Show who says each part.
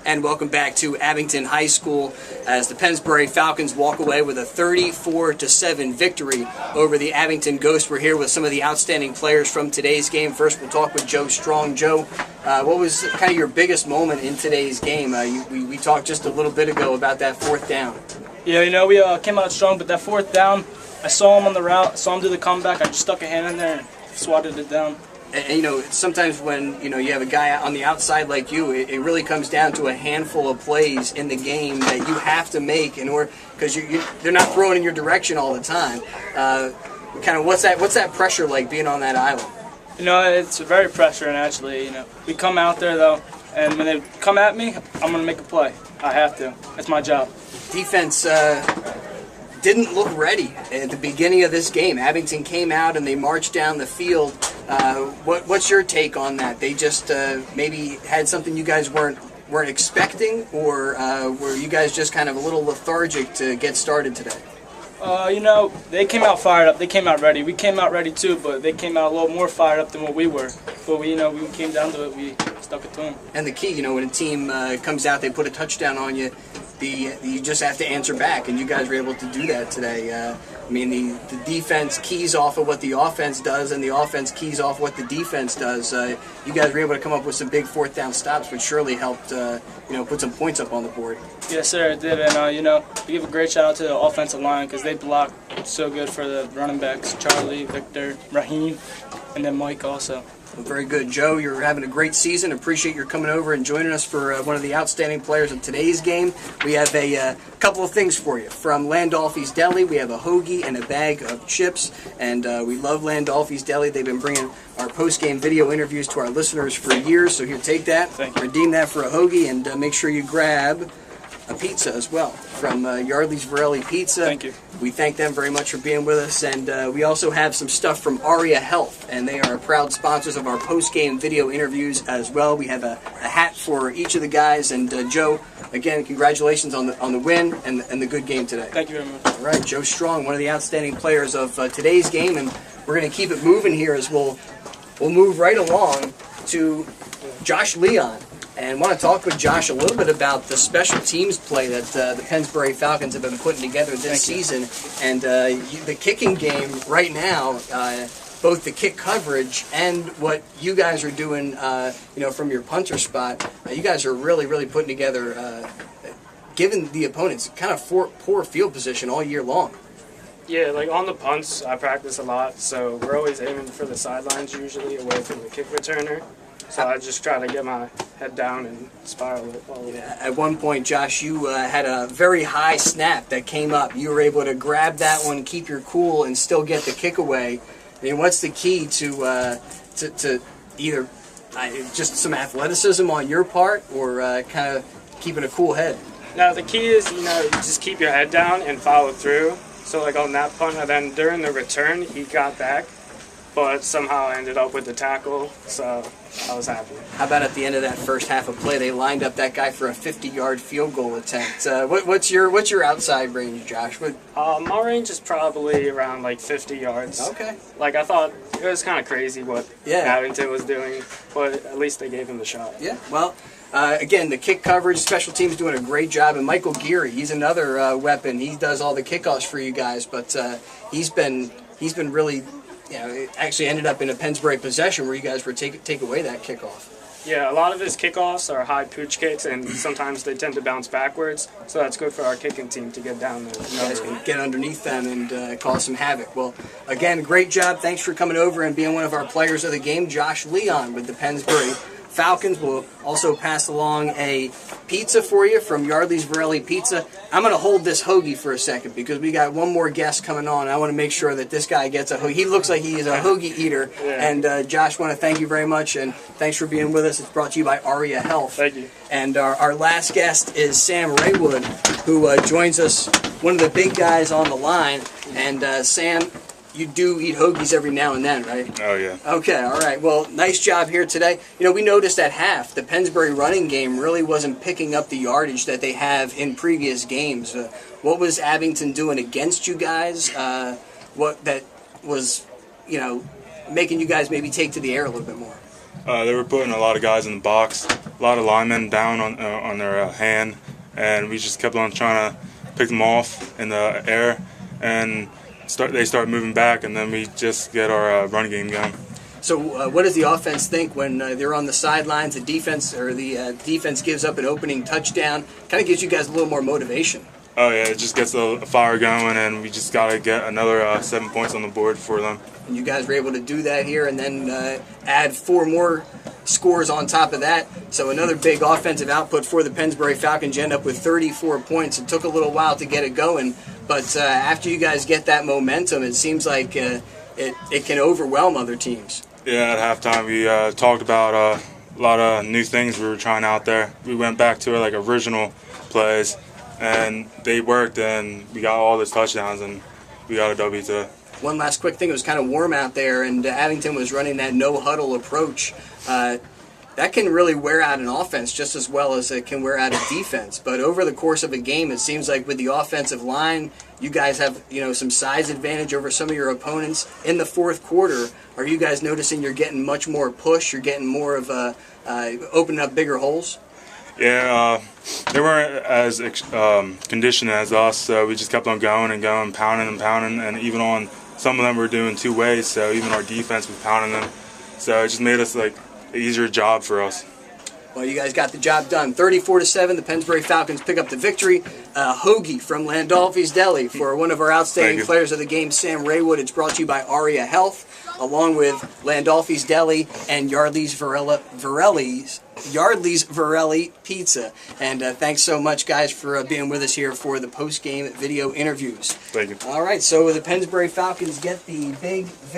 Speaker 1: And welcome back to Abington High School as the Pennsbury Falcons walk away with a 34-7 victory over the Abington Ghosts. We're here with some of the outstanding players from today's game. First, we'll talk with Joe Strong. Joe, what was kind of your biggest moment in today's game? We talked just a little bit ago about that fourth down.
Speaker 2: Yeah, you know, we came out strong, but that fourth down, I saw him on the route, I saw him do the comeback, I just stuck a hand in there and swatted it down.
Speaker 1: And you know, sometimes when you have a guy on the outside like you, it really comes down to a handful of plays in the game that you have to make in order, because they're not throwing in your direction all the time. Kind of what's that pressure like being on that island?
Speaker 2: You know, it's very pressuring actually. You know, we come out there though, and when they come at me, I'm gonna make a play. I have to. That's my job.
Speaker 1: Defense didn't look ready at the beginning of this game. Abington came out and they marched down the field. What's your take on that? They just maybe had something you guys weren't expecting, or were you guys just kind of a little lethargic to get started today?
Speaker 2: You know, they came out fired up. They came out ready. We came out ready too, but they came out a little more fired up than what we were. But we came down to it. We stuck it to them. And
Speaker 1: the key, when a team comes out, they put a touchdown on you. You just have to answer back, and you guys were able to do that today. I mean, the defense keys off of what the offense does, and the offense keys off what the defense does. You guys were able to come up with some big fourth down stops, which surely helped, put some points up on the board.
Speaker 2: Yes, sir, it did. And, we give a great shout out to the offensive line because they blocked so good for the running backs, Charlie, Victor, Raheem, and then Mike also.
Speaker 1: Well, very good. Joe, you're having a great season. Appreciate your coming over and joining us for one of the outstanding players of today's game. We have a couple of things for you. From Landolfi's Deli, we have a hoagie and a bag of chips. And we love Landolfi's Deli. They've been bringing our post-game video interviews to our listeners for years. So here, take that.
Speaker 2: Thank you.
Speaker 1: Redeem that for a hoagie, and make sure you grab a pizza as well from Yardley's Varelli Pizza.
Speaker 2: Thank you.
Speaker 1: We thank them very much for being with us, and we also have some stuff from Aria Health, and they are proud sponsors of our post-game video interviews as well. We have a hat for each of the guys, and Joe, again, congratulations on the win and the good game today.
Speaker 2: Thank you very much.
Speaker 1: All right, Joe Strong, one of the outstanding players of today's game, and we're going to keep it moving here as we'll move right along to Josh Leon. And want to talk with Josh a little bit about the special teams play that the Pennsbury Falcons have been putting together this season. And the kicking game right now, both the kick coverage and what you guys are doing, from your punter spot, you guys are really, really putting together, giving the opponents kind of poor field position all year long.
Speaker 3: Yeah, like on the punts, I practice a lot, so we're always aiming for the sidelines usually, away from the kick returner. So I just try to get my head down and spiral it all the way.
Speaker 1: At one point, Josh, you had a very high snap that came up. You were able to grab that one, keep your cool, and still get the kick away. I mean, what's the key to either just some athleticism on your part, or kind of keeping a cool head?
Speaker 3: Now, the key is, just keep your head down and follow through. So, like on that punt, and then during the return, he got back, but somehow ended up with the tackle, so I was happy.
Speaker 1: How about at the end of that first half of play, they lined up that guy for a 50-yard field goal attempt. What's your outside range, Josh?
Speaker 3: My range is probably around like 50 yards.
Speaker 1: Okay.
Speaker 3: Like I thought it was kind of crazy what Abington was doing, but at least they gave him the shot.
Speaker 1: Yeah. Well, again, the kick coverage, special teams doing a great job, and Michael Geary, he's another weapon. He does all the kickoffs for you guys, but he's been really. It actually ended up in a Pennsbury possession where you guys were take away that kickoff.
Speaker 3: Yeah, a lot of his kickoffs are high pooch kicks, and sometimes they tend to bounce backwards, so that's good for our kicking team to get down there.
Speaker 1: You guys can get underneath them and cause some havoc. Well, again, great job. Thanks for coming over and being one of our players of the game. Josh Leon with the Pennsbury Falcons will also pass along a pizza for you from Yardley's Varelli Pizza. I'm going to hold this hoagie for a second because we got one more guest coming on. I want to make sure that this guy gets a hoagie. He looks like he is a hoagie eater.
Speaker 3: Yeah.
Speaker 1: And Josh, want to thank you very much, and thanks for being with us. It's brought to you by Aria Health.
Speaker 3: Thank you.
Speaker 1: And our last guest is Sam Raywood, who joins us, one of the big guys on the line. And Sam, you do eat hoagies every now and then, right?
Speaker 4: Oh, yeah.
Speaker 1: Okay, all right. Well, nice job here today. We noticed at half the Pennsbury running game really wasn't picking up the yardage that they have in previous games. What was Abington doing against you guys? What that was, making you guys maybe take to the air a little bit more?
Speaker 4: They were putting a lot of guys in the box, a lot of linemen down on their hand, and we just kept on trying to pick them off in the air, and they start moving back, and then we just get our run game going.
Speaker 1: So what does the offense think when they're on the sidelines? The defense gives up an opening touchdown. Kind of gives you guys a little more motivation.
Speaker 4: Oh yeah, it just gets a fire going, and we just got to get another 7 points on the board for them.
Speaker 1: And you guys were able to do that here, and then add 4 more scores on top of that. So another big offensive output for the Pennsbury Falcons. You end up with 34 points. It took a little while to get it going, but after you guys get that momentum, it seems like it can overwhelm other teams.
Speaker 4: Yeah, at halftime we talked about a lot of new things we were trying out there. We went back to our original plays, and they worked, and we got all those touchdowns, and we got a W today.
Speaker 1: One last quick thing, it was kind of warm out there, and Abington was running that no-huddle approach. That can really wear out an offense just as well as it can wear out a defense. But over the course of a game, it seems like with the offensive line, you guys have some size advantage over some of your opponents. In the fourth quarter, are you guys noticing you're getting much more push? You're getting more of opening up bigger holes?
Speaker 4: Yeah, they weren't as conditioned as us, so we just kept on going and going, pounding and pounding, and even on some of them were doing 2 ways, so even our defense was pounding them. So it just made us an easier job for us.
Speaker 1: Well, you guys got the job done. 34-7, the Pennsbury Falcons pick up the victory. Hoagie from Landolfi's Deli for one of our outstanding players of the game, Sam Raywood. It's brought to you by Aria Health, along with Landolfi's Deli and Yardley's Varelli Pizza. And thanks so much, guys, for being with us here for the post-game video interviews.
Speaker 4: Thank you.
Speaker 1: All right, so the Pennsbury Falcons get the big victory.